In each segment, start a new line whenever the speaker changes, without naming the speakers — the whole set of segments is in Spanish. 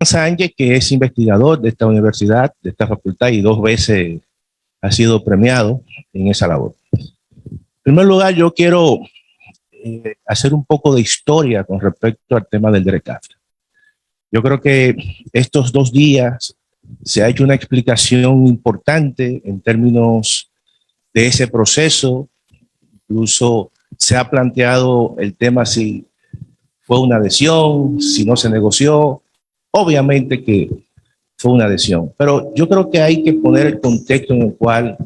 Sánchez, que es investigador de esta universidad, de esta facultad, y 2 veces ha sido premiado en esa labor. En primer lugar, yo quiero hacer un poco de historia con respecto al tema del DERECAF. Yo creo que estos 2 días se ha hecho una explicación importante en términos de ese proceso. Incluso se ha planteado el tema si fue una adhesión, si no se negoció. Obviamente que fue una adhesión, pero yo creo que hay que poner el contexto en el cual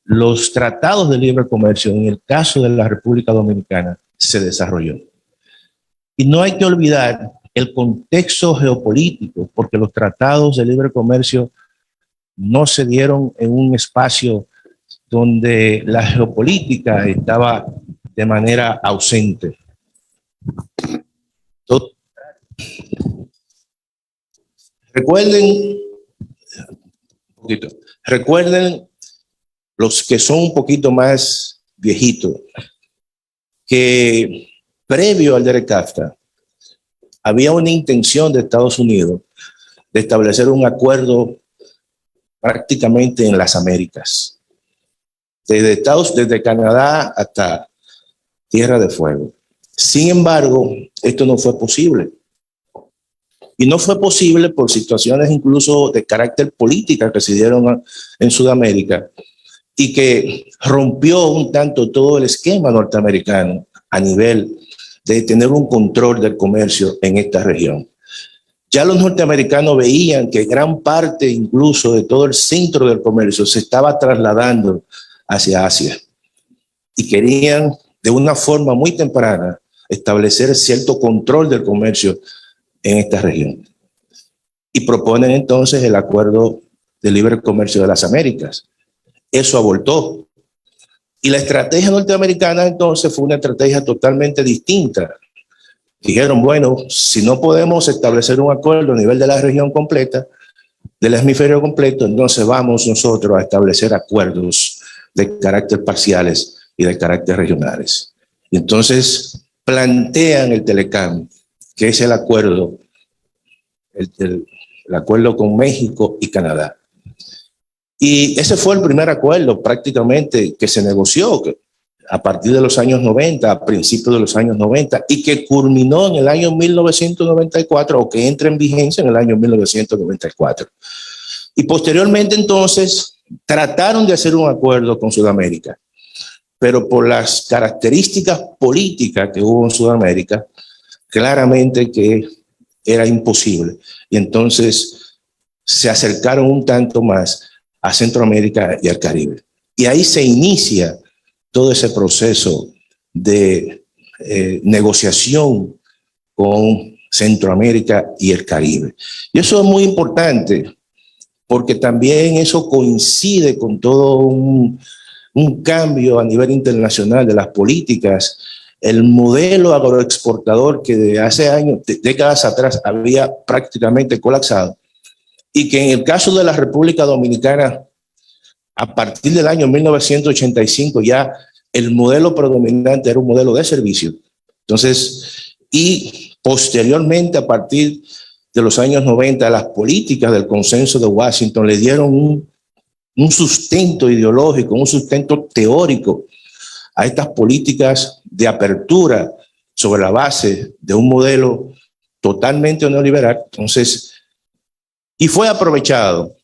los tratados de libre comercio, en el caso de la República Dominicana, se desarrolló. Y no hay que olvidar el contexto geopolítico, porque los tratados de libre comercio no se dieron en un espacio donde la geopolítica estaba de manera ausente. Entonces, recuerden los que son un poquito más viejitos, que previo al DERECAFTA había una intención de Estados Unidos de establecer un acuerdo prácticamente en las Américas, desde Canadá hasta Tierra de Fuego. Sin embargo, esto no fue posible. Y no fue posible por situaciones incluso de carácter política que se dieron en Sudamérica y que rompió un tanto todo el esquema norteamericano a nivel de tener un control del comercio en esta región. Ya los norteamericanos veían que gran parte incluso de todo el centro del comercio se estaba trasladando hacia Asia y querían de una forma muy temprana establecer cierto control del comercio en esta región. Y proponen entonces el Acuerdo de Libre Comercio de las Américas. Eso abortó. Y la estrategia norteamericana entonces fue una estrategia totalmente distinta. Dijeron, bueno, si no podemos establecer un acuerdo a nivel de la región completa, del hemisferio completo, entonces vamos nosotros a establecer acuerdos de carácter parciales y de carácter regionales. Y entonces plantean el Telecam, que es el acuerdo, el acuerdo con México y Canadá. Y ese fue el primer acuerdo prácticamente que se negoció a partir de los años 90, a principios de los años 90, y que culminó en el año 1994 o que entra en vigencia en el año 1994. Y posteriormente entonces trataron de hacer un acuerdo con Sudamérica, pero por las características políticas que hubo en Sudamérica, claramente que era imposible. Y entonces se acercaron un tanto más a Centroamérica y al Caribe. Y ahí se inicia todo ese proceso de negociación con Centroamérica y el Caribe. Y eso es muy importante porque también eso coincide con todo un cambio a nivel internacional de las políticas. El modelo agroexportador que de hace años, décadas atrás, había prácticamente colapsado y que en el caso de la República Dominicana, a partir del año 1985 ya el modelo predominante era un modelo de servicio. Entonces, y posteriormente a partir de los años 90, las políticas del consenso de Washington le dieron un sustento ideológico, un sustento teórico a estas políticas de apertura sobre la base de un modelo totalmente neoliberal. Entonces, y fue aprovechado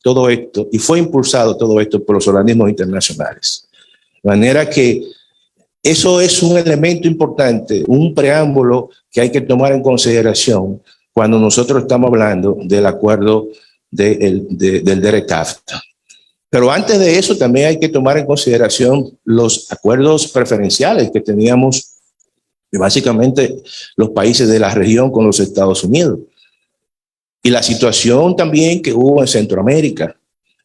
todo esto y fue impulsado todo esto por los organismos internacionales. De manera que eso es un elemento importante, un preámbulo que hay que tomar en consideración cuando nosotros estamos hablando del acuerdo del DERECAFTA. Pero antes de eso también hay que tomar en consideración los acuerdos preferenciales que teníamos básicamente los países de la región con los Estados Unidos. Y la situación también que hubo en Centroamérica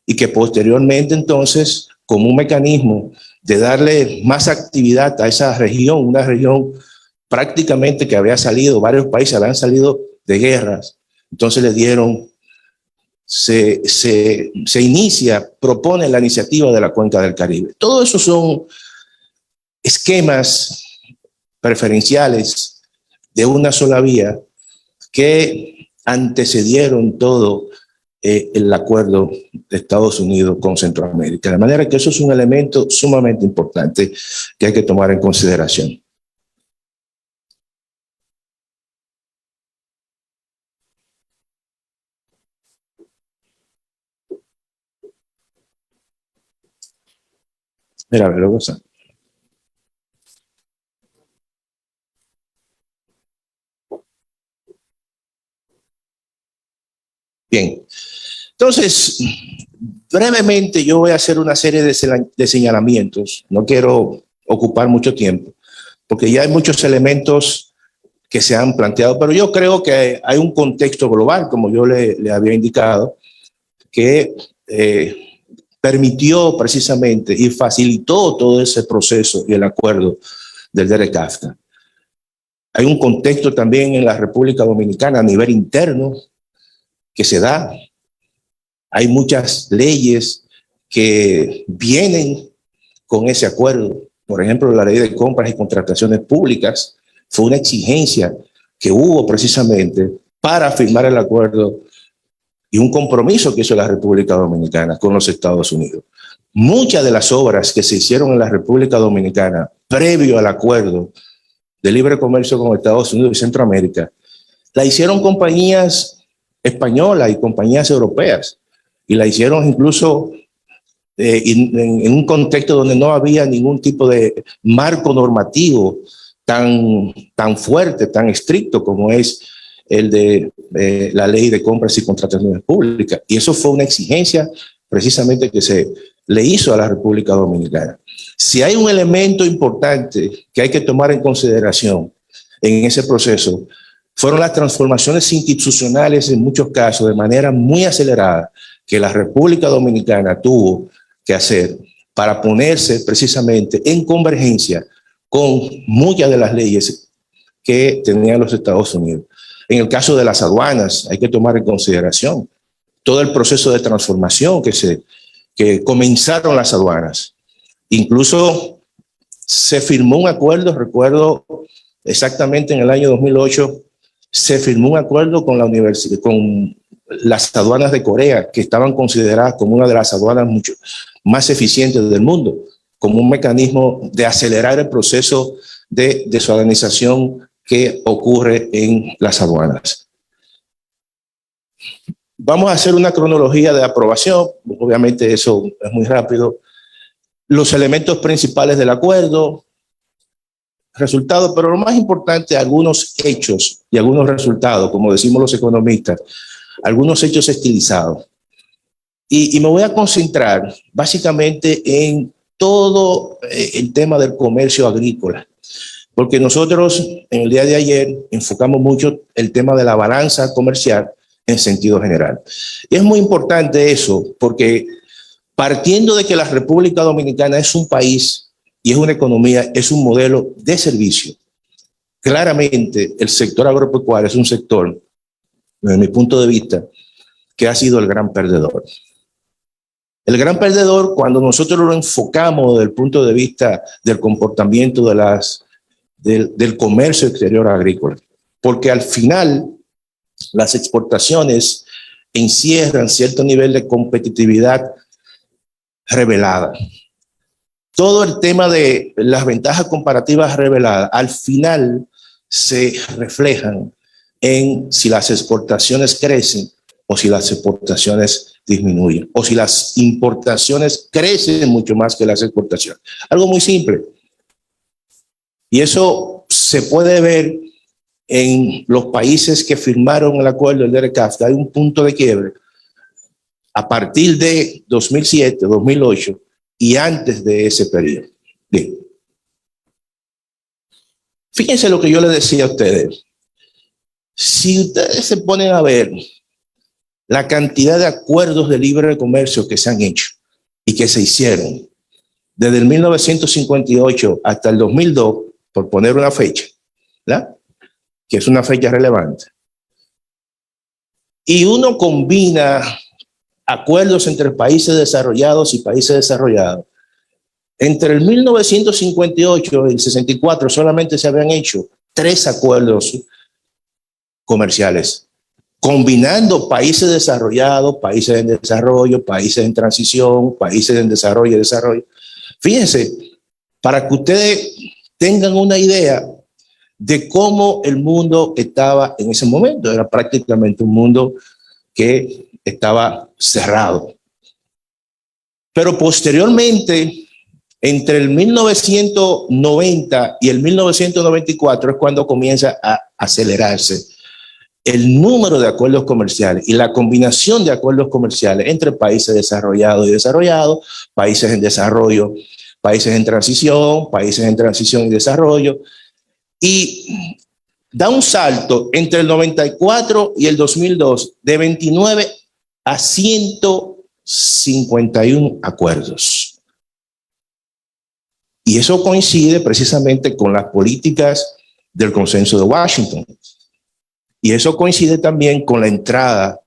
y que posteriormente entonces, como un mecanismo de darle más actividad a esa región, una región prácticamente que había salido, varios países habían salido de guerras, entonces le dieron, se inicia, propone la iniciativa de la Cuenca del Caribe. Todo eso son esquemas preferenciales de una sola vía que antecedieron todo el acuerdo de Estados Unidos con Centroamérica. De manera que eso es un elemento sumamente importante que hay que tomar en consideración. Mira, a ver, cosa. Bien, entonces, brevemente yo voy a hacer una serie de señalamientos. No quiero ocupar mucho tiempo, porque ya hay muchos elementos que se han planteado, pero yo creo que hay un contexto global, como yo le había indicado, que permitió precisamente y facilitó todo ese proceso y el acuerdo del DERECAFTA. Hay un contexto también en la República Dominicana a nivel interno que se da. Hay muchas leyes que vienen con ese acuerdo. Por ejemplo, la ley de compras y contrataciones públicas fue una exigencia que hubo precisamente para firmar el acuerdo y un compromiso que hizo la República Dominicana con los Estados Unidos. Muchas de las obras que se hicieron en la República Dominicana previo al acuerdo de libre comercio con Estados Unidos y Centroamérica, la hicieron compañías españolas y compañías europeas, y la hicieron incluso en un contexto donde no había ningún tipo de marco normativo tan fuerte, tan estricto como es el de la ley de compras y contrataciones públicas. Y eso fue una exigencia precisamente que se le hizo a la República Dominicana. Si hay un elemento importante que hay que tomar en consideración en ese proceso, fueron las transformaciones institucionales en muchos casos de manera muy acelerada que la República Dominicana tuvo que hacer para ponerse precisamente en convergencia con muchas de las leyes que tenían los Estados Unidos. En el caso de las aduanas, hay que tomar en consideración todo el proceso de transformación que comenzaron las aduanas. Incluso se firmó un acuerdo, recuerdo exactamente en el año 2008, se firmó un acuerdo con la universidad, con las aduanas de Corea, que estaban consideradas como una de las aduanas mucho más eficientes del mundo, como un mecanismo de acelerar el proceso de desorganización que ocurre en las aduanas. Vamos a hacer una cronología de aprobación, obviamente eso es muy rápido. Los elementos principales del acuerdo, resultados, pero lo más importante, algunos hechos y algunos resultados, como decimos los economistas, algunos hechos estilizados. Y me voy a concentrar básicamente en todo el tema del comercio agrícola, porque nosotros en el día de ayer enfocamos mucho el tema de la balanza comercial en sentido general. Y es muy importante eso, porque partiendo de que la República Dominicana es un país y es una economía, es un modelo de servicio, claramente el sector agropecuario es un sector, desde mi punto de vista, que ha sido el gran perdedor. El gran perdedor, cuando nosotros lo enfocamos desde el punto de vista del comportamiento del comercio exterior agrícola, porque al final las exportaciones encierran cierto nivel de competitividad revelada. Todo el tema de las ventajas comparativas reveladas al final se reflejan en si las exportaciones crecen o si las exportaciones disminuyen, o si las importaciones crecen mucho más que las exportaciones. Algo muy simple. Y eso se puede ver en los países que firmaron el acuerdo del DERECAFTA. Hay un punto de quiebre a partir de 2007, 2008 y antes de ese periodo. Bien. Fíjense lo que yo les decía a ustedes. Si ustedes se ponen a ver la cantidad de acuerdos de libre comercio que se han hecho y que se hicieron desde el 1958 hasta el 2002, por poner una fecha, ¿verdad?, que es una fecha relevante, y uno combina acuerdos entre países desarrollados y países desarrollados, entre el 1958 y el 64 solamente se habían hecho 3 acuerdos comerciales combinando países desarrollados, países en desarrollo, países en transición, países en desarrollo y desarrollo. Fíjense, para que ustedes tengan una idea de cómo el mundo estaba en ese momento. Era prácticamente un mundo que estaba cerrado. Pero posteriormente, entre el 1990 y el 1994 es cuando comienza a acelerarse el número de acuerdos comerciales y la combinación de acuerdos comerciales entre países desarrollados y desarrollados, países en desarrollo, países en transición y desarrollo, y da un salto entre el 94 y el 2002 de 29 a 151 acuerdos. Y eso coincide precisamente con las políticas del Consenso de Washington. Y eso coincide también con la entrada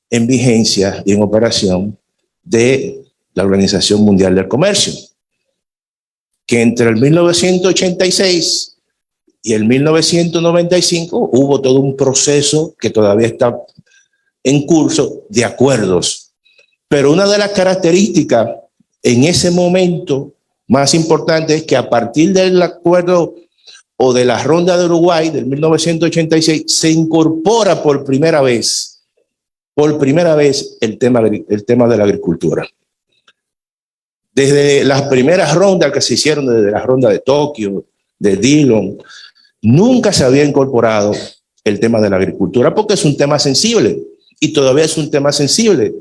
en vigencia y en operación de la Organización Mundial del Comercio, que entre el 1986 y el 1995 hubo todo un proceso que todavía está en curso de acuerdos. Pero una de las características en ese momento más importante es que a partir del acuerdo o de la Ronda de Uruguay del 1986 se incorpora por primera vez el tema de la agricultura. Desde las primeras rondas que se hicieron, desde la ronda de Tokio, de Dillon, nunca se había incorporado el tema de la agricultura porque es un tema sensible y todavía es un tema sensible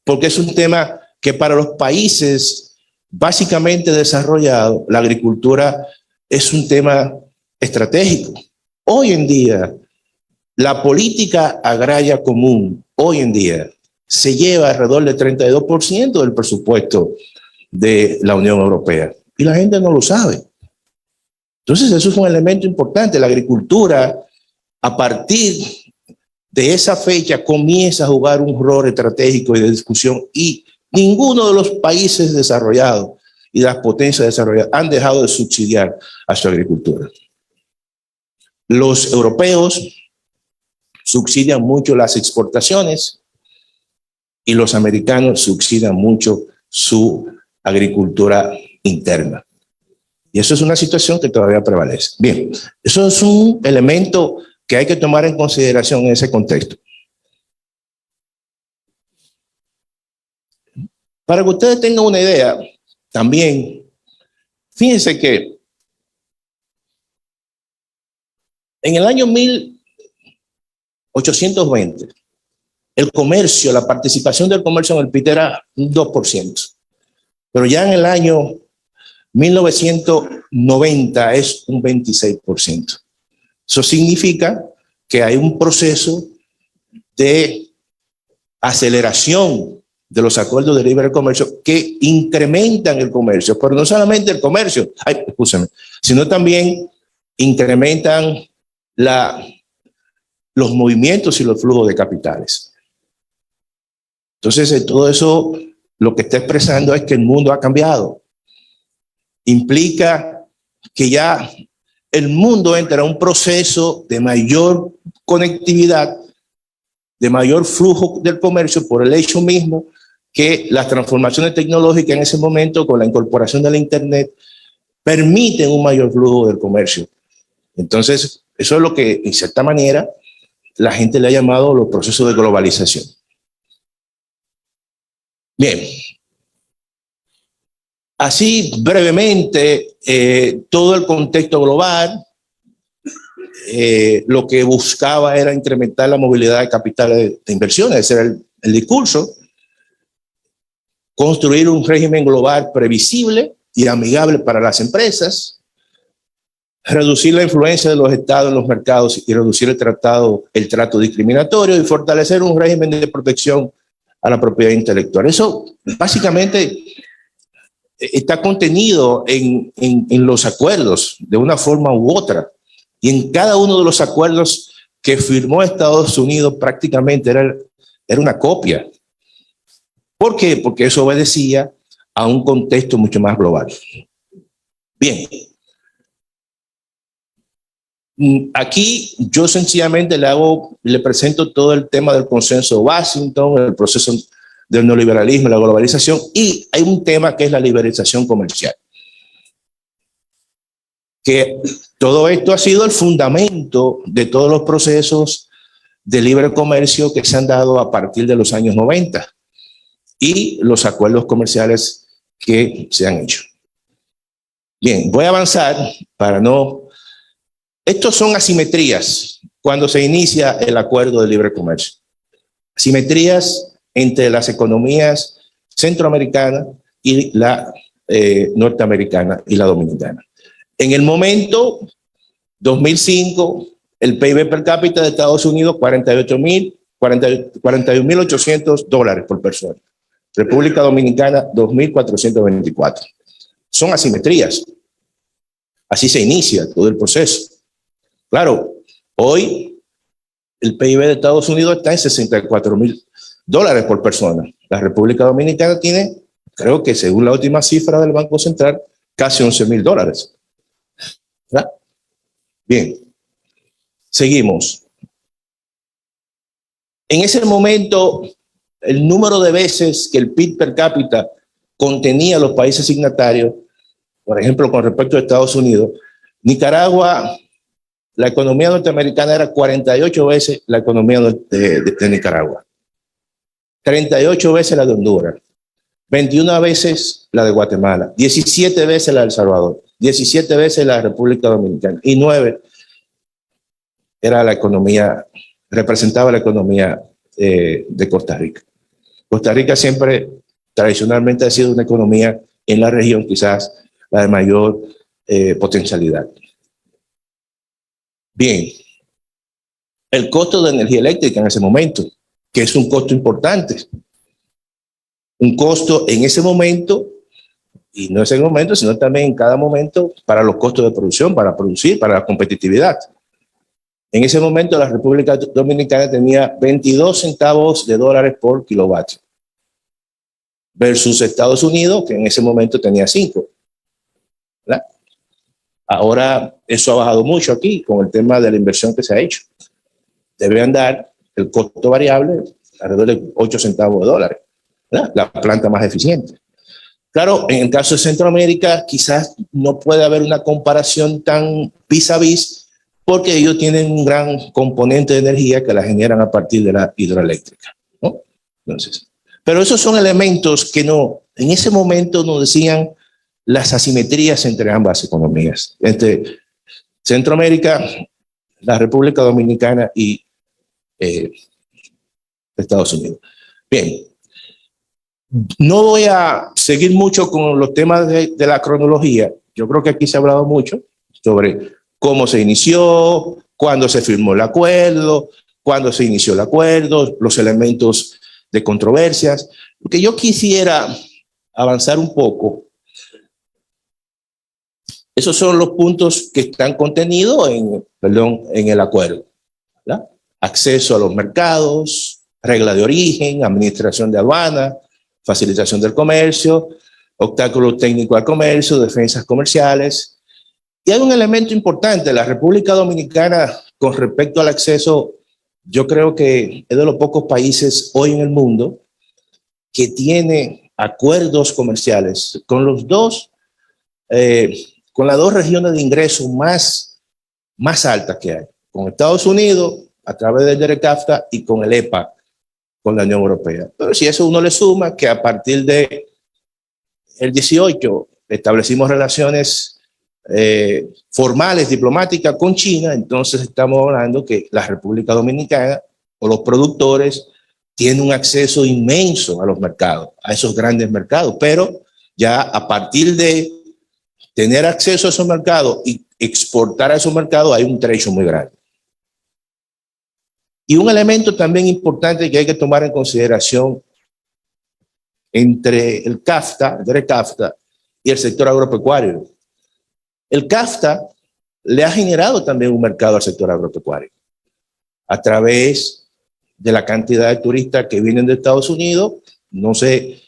porque es un tema que para los países básicamente desarrollados, la agricultura es un tema estratégico. Hoy en día, la política agraria común, hoy en día, se lleva alrededor del 32% del presupuesto de la Unión Europea y la gente no lo sabe. Entonces, eso es un elemento importante. La agricultura, a partir de esa fecha, comienza a jugar un rol estratégico y de discusión y ninguno de los países desarrollados y las potencias desarrolladas han dejado de subsidiar a su agricultura. Los europeos subsidian mucho las exportaciones y los americanos subsidian mucho su agricultura interna. Y eso es una situación que todavía prevalece. Bien, eso es un elemento que hay que tomar en consideración en ese contexto. Para que ustedes tengan una idea, también, fíjense que en el año 1820, el comercio, la participación del comercio en el PIB era un 2%. Pero ya en el año 1990 es un 26%. Eso significa que hay un proceso de aceleración de los acuerdos de libre comercio que incrementan el comercio, pero no solamente el comercio, sino también incrementan los movimientos y los flujos de capitales. Entonces, todo eso lo que está expresando es que el mundo ha cambiado. Implica que ya el mundo entra en un proceso de mayor conectividad, de mayor flujo del comercio por el hecho mismo que las transformaciones tecnológicas en ese momento con la incorporación de la Internet permiten un mayor flujo del comercio. Entonces, eso es lo que, en cierta manera, la gente le ha llamado los procesos de globalización. Bien. Así, brevemente, todo el contexto global, lo que buscaba era incrementar la movilidad de capitales de inversiones, ese era el discurso. Construir un régimen global previsible y amigable para las empresas, reducir la influencia de los estados en los mercados y reducir el trato discriminatorio y fortalecer un régimen de protección a la propiedad intelectual. Eso básicamente está contenido en los acuerdos de una forma u otra. Y en cada uno de los acuerdos que firmó Estados Unidos prácticamente era una copia. ¿Por qué? Porque eso obedecía a un contexto mucho más global. Bien. Aquí yo sencillamente le presento todo el tema del consenso de Washington, el proceso del neoliberalismo, la globalización, y hay un tema que es la liberalización comercial. Que todo esto ha sido el fundamento de todos los procesos de libre comercio que se han dado a partir de los años 90 y los acuerdos comerciales que se han hecho. Bien, voy a avanzar para no... Estos son asimetrías cuando se inicia el acuerdo de libre comercio. Asimetrías entre las economías centroamericanas y la norteamericana y la dominicana. En el momento 2005, el PIB per cápita de Estados Unidos, $41.800 por persona. República Dominicana, 2.424. Son asimetrías. Así se inicia todo el proceso. Claro, hoy el PIB de Estados Unidos está en $64.000 por persona. La República Dominicana tiene, creo que según la última cifra del Banco Central, casi $11.000. ¿Verdad? Bien, seguimos. En ese momento, el número de veces que el PIB per cápita contenía a los países signatarios, por ejemplo, con respecto a Estados Unidos, Nicaragua, la economía norteamericana era 48 veces la economía de Nicaragua, 38 veces la de Honduras, 21 veces la de Guatemala, 17 veces la de El Salvador, 17 veces la República Dominicana y 9 era la economía, representaba la economía de Costa Rica. Costa Rica siempre tradicionalmente ha sido una economía en la región quizás la de mayor potencialidad. Bien, el costo de energía eléctrica en ese momento, que es un costo importante, un costo en ese momento, y no en ese momento, sino también en cada momento para los costos de producción, para producir, para la competitividad. En ese momento la República Dominicana tenía 22 centavos de dólares por kilovatio, versus Estados Unidos, que en ese momento tenía 5. ¿Verdad? Ahora eso ha bajado mucho aquí con el tema de la inversión que se ha hecho. Debe andar el costo variable alrededor de 8 centavos de dólares, ¿verdad? La planta más eficiente. Claro, en el caso de Centroamérica quizás no puede haber una comparación tan vis a vis porque ellos tienen un gran componente de energía que la generan a partir de la hidroeléctrica, ¿no? Entonces, pero esos son elementos que no, en ese momento nos decían las asimetrías entre ambas economías, entre Centroamérica, la República Dominicana y Estados Unidos. Bien, no voy a seguir mucho con los temas de la cronología. Yo creo que aquí se ha hablado mucho sobre cómo se inició, cuándo se firmó el acuerdo, cuándo se inició el acuerdo, los elementos de controversias. Lo que yo quisiera avanzar un poco. Esos son los puntos que están contenidos en el acuerdo, ¿verdad? Acceso a los mercados, regla de origen, administración de aduana, facilitación del comercio, obstáculos técnicos al comercio, defensas comerciales. Y hay un elemento importante, la República Dominicana con respecto al acceso, yo creo que es de los pocos países hoy en el mundo que tiene acuerdos comerciales con los dos con las dos regiones de ingresos más altas que hay, con Estados Unidos a través del DERECAFTA y con el EPA, con la Unión Europea. Pero si eso uno le suma que a partir de el 18 establecimos relaciones formales, diplomáticas con China, entonces estamos hablando que la República Dominicana o los productores tienen un acceso inmenso a los mercados, a esos grandes mercados, pero ya a partir de tener acceso a esos mercados y exportar a esos mercados hay un trecho muy grande. Y un elemento también importante que hay que tomar en consideración entre el CAFTA, el DERECAFTA y el sector agropecuario. El CAFTA le ha generado también un mercado al sector agropecuario a través de la cantidad de turistas que vienen de Estados Unidos. No sé,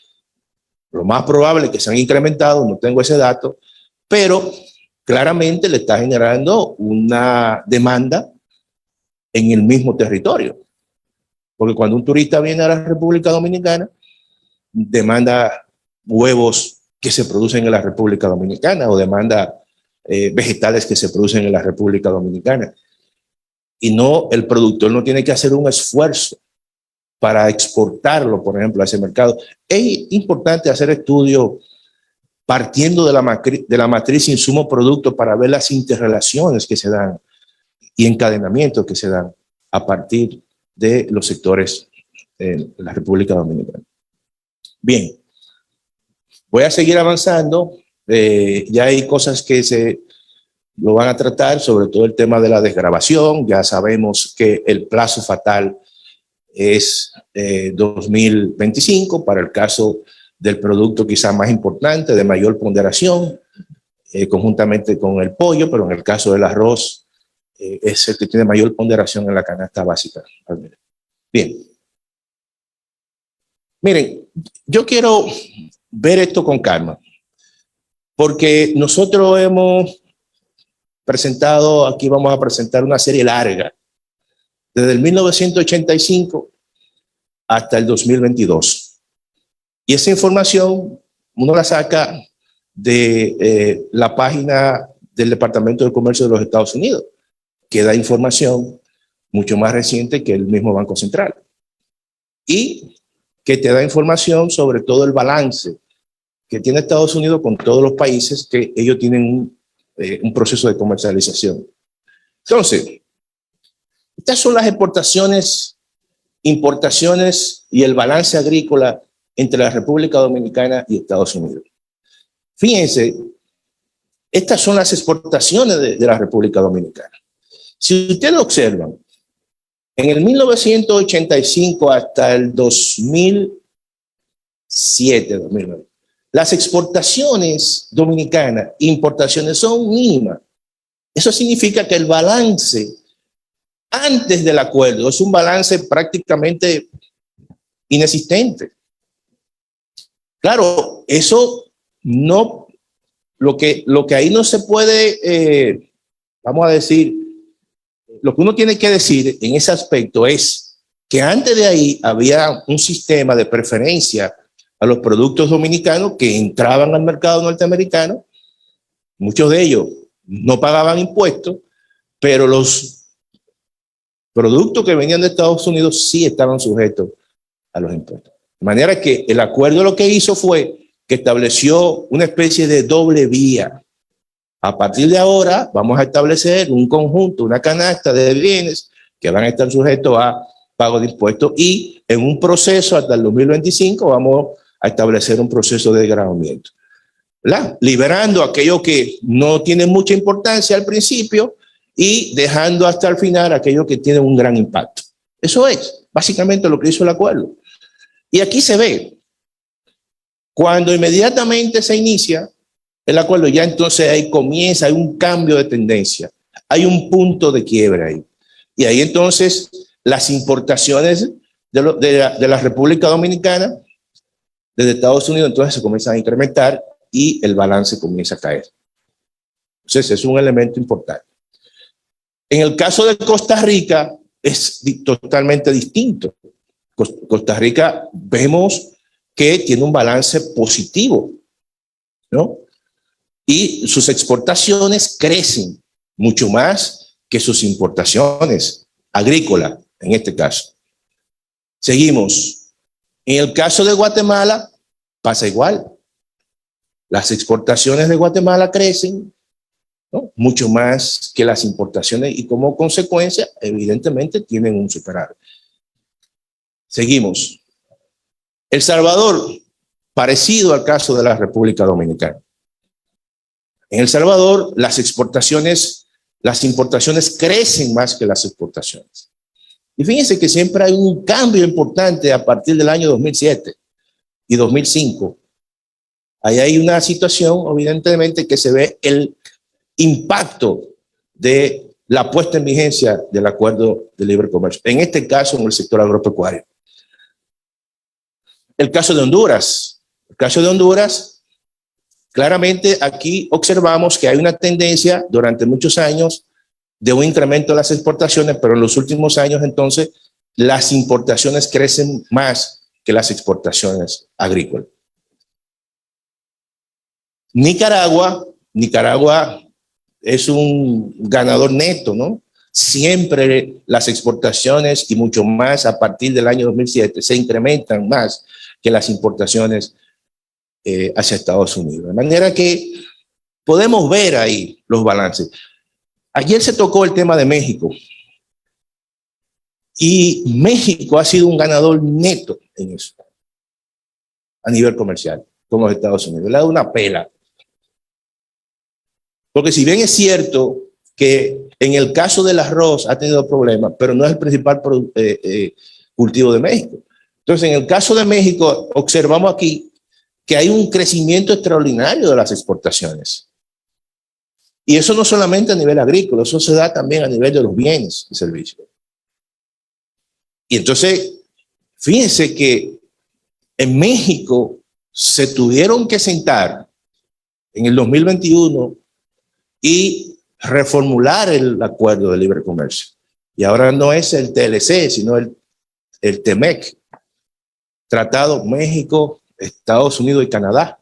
lo más probable es que se han incrementado, no tengo ese dato, pero claramente le está generando una demanda en el mismo territorio. Porque cuando un turista viene a la República Dominicana, demanda huevos que se producen en la República Dominicana o demanda vegetales que se producen en la República Dominicana. Y no, el productor no tiene que hacer un esfuerzo para exportarlo, por ejemplo, a ese mercado. Es importante hacer estudios partiendo de la matriz insumo-producto para ver las interrelaciones que se dan y encadenamientos que se dan a partir de los sectores en la República Dominicana. Bien, voy a seguir avanzando. Ya hay cosas que se lo van a tratar, sobre todo el tema de la desgravación. Ya sabemos que el plazo fatal es 2025 para el caso del producto quizá más importante, de mayor ponderación, conjuntamente con el pollo, pero en el caso del arroz es el que tiene mayor ponderación en la canasta básica. Bien. Miren, yo quiero ver esto con calma, porque nosotros hemos presentado, aquí vamos a presentar una serie larga, desde el 1985 hasta el 2022. Y esa información uno la saca de la página del Departamento de Comercio de los Estados Unidos, que da información mucho más reciente que el mismo Banco Central. Y que te da información sobre todo el balance que tiene Estados Unidos con todos los países que ellos tienen un proceso de comercialización. Entonces, estas son las exportaciones, importaciones y el balance agrícola entre la República Dominicana y Estados Unidos. Fíjense, estas son las exportaciones de la República Dominicana. Si ustedes observan, en el 1985 hasta el 2007, 2009, las exportaciones dominicanas, importaciones son mínimas. Eso significa que el balance antes del acuerdo es un balance prácticamente inexistente. Claro, eso no, lo que ahí no se puede, vamos a decir, lo que uno tiene que decir en ese aspecto es que antes de ahí había un sistema de preferencia a los productos dominicanos que entraban al mercado norteamericano. Muchos de ellos no pagaban impuestos, pero los productos que venían de Estados Unidos sí estaban sujetos a los impuestos. De manera que el acuerdo lo que hizo fue que estableció una especie de doble vía. A partir de ahora vamos a establecer un conjunto, una canasta de bienes que van a estar sujetos a pago de impuestos y en un proceso hasta el 2025 vamos a establecer un proceso de desgravamiento, ¿verdad? Liberando aquello que no tiene mucha importancia al principio y dejando hasta el final aquello que tiene un gran impacto. Eso es básicamente lo que hizo el acuerdo. Y aquí se ve, cuando inmediatamente se inicia el acuerdo, ya entonces ahí comienza, hay un cambio de tendencia, hay un punto de quiebra ahí. Y ahí entonces las importaciones de la República Dominicana, desde Estados Unidos, entonces se comienzan a incrementar y el balance comienza a caer. Entonces es un elemento importante. En el caso de Costa Rica es totalmente distinto. Costa Rica vemos que tiene un balance positivo, ¿no? Y sus exportaciones crecen mucho más que sus importaciones agrícolas, en este caso. Seguimos. En el caso de Guatemala pasa igual. Las exportaciones de Guatemala crecen, ¿no?, mucho más que las importaciones y como consecuencia, evidentemente, tienen un superávit. Seguimos. El Salvador, parecido al caso de la República Dominicana. En El Salvador, las importaciones crecen más que las exportaciones. Y fíjense que siempre hay un cambio importante a partir del año 2007 y 2005. Ahí hay una situación, evidentemente, que se ve el impacto de la puesta en vigencia del acuerdo de libre comercio. En este caso, en el sector agropecuario. El caso de Honduras. El caso de Honduras claramente aquí observamos que hay una tendencia durante muchos años de un incremento de las exportaciones, pero en los últimos años entonces las importaciones crecen más que las exportaciones agrícolas. Nicaragua es un ganador neto, ¿no? Siempre las exportaciones y mucho más a partir del año 2007 se incrementan más que las importaciones hacia Estados Unidos. De manera que podemos ver ahí los balances. Ayer se tocó el tema de México y México ha sido un ganador neto en eso a nivel comercial con los Estados Unidos. Le ha dado una pela. Porque si bien es cierto que en el caso del arroz ha tenido problemas, pero no es el principal cultivo de México. Entonces, en el caso de México, observamos aquí que hay un crecimiento extraordinario de las exportaciones. Y eso no solamente a nivel agrícola, eso se da también a nivel de los bienes y servicios. Y entonces, fíjense que en México se tuvieron que sentar en el 2021 y reformular el acuerdo de libre comercio. Y ahora no es el TLC, sino el TEMEC, Tratado México, Estados Unidos y Canadá.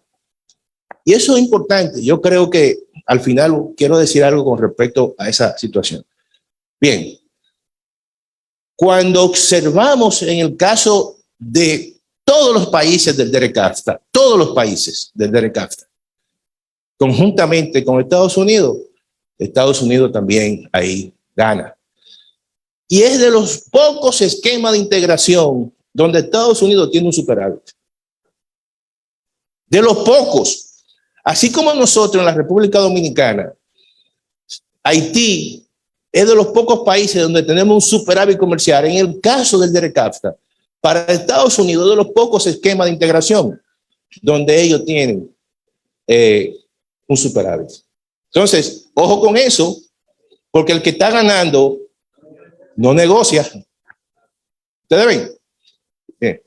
Y eso es importante. Yo creo que al final quiero decir algo con respecto a esa situación. Bien, cuando observamos en el caso de todos los países del DERECAFTA, conjuntamente con Estados Unidos también ahí gana. Y es de los pocos esquemas de integración donde Estados Unidos tiene un superávit. De los pocos. Así como nosotros en la República Dominicana, Haití es de los pocos países donde tenemos un superávit comercial. En el caso del DERECAFTA, para Estados Unidos es de los pocos esquemas de integración donde ellos tienen un superávit. Entonces, ojo con eso, porque el que está ganando no negocia. ¿Ustedes ven? Bien.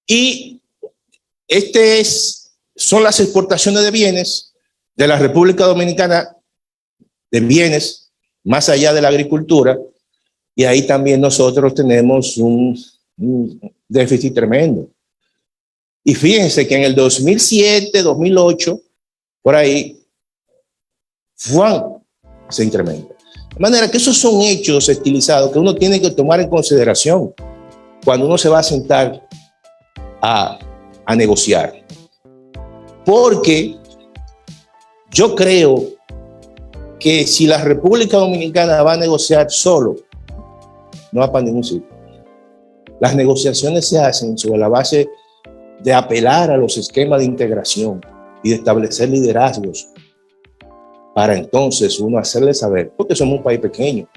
Y son las exportaciones de bienes de la República Dominicana, de bienes más allá de la agricultura, y ahí también nosotros tenemos un déficit tremendo. Y fíjense que en el 2007, 2008, por ahí, se incrementa. De manera que esos son hechos estilizados que uno tiene que tomar en consideración cuando uno se va a sentar a negociar. Porque yo creo que si la República Dominicana va a negociar solo, no va para ningún sitio. Las negociaciones se hacen sobre la base de apelar a los esquemas de integración y de establecer liderazgos para entonces uno hacerle saber, porque somos un país pequeño.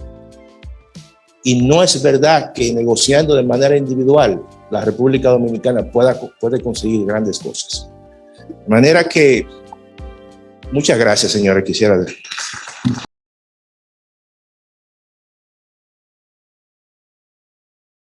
Y no es verdad que negociando de manera individual la República Dominicana puede conseguir grandes cosas. De manera que, muchas gracias, señora. Quisiera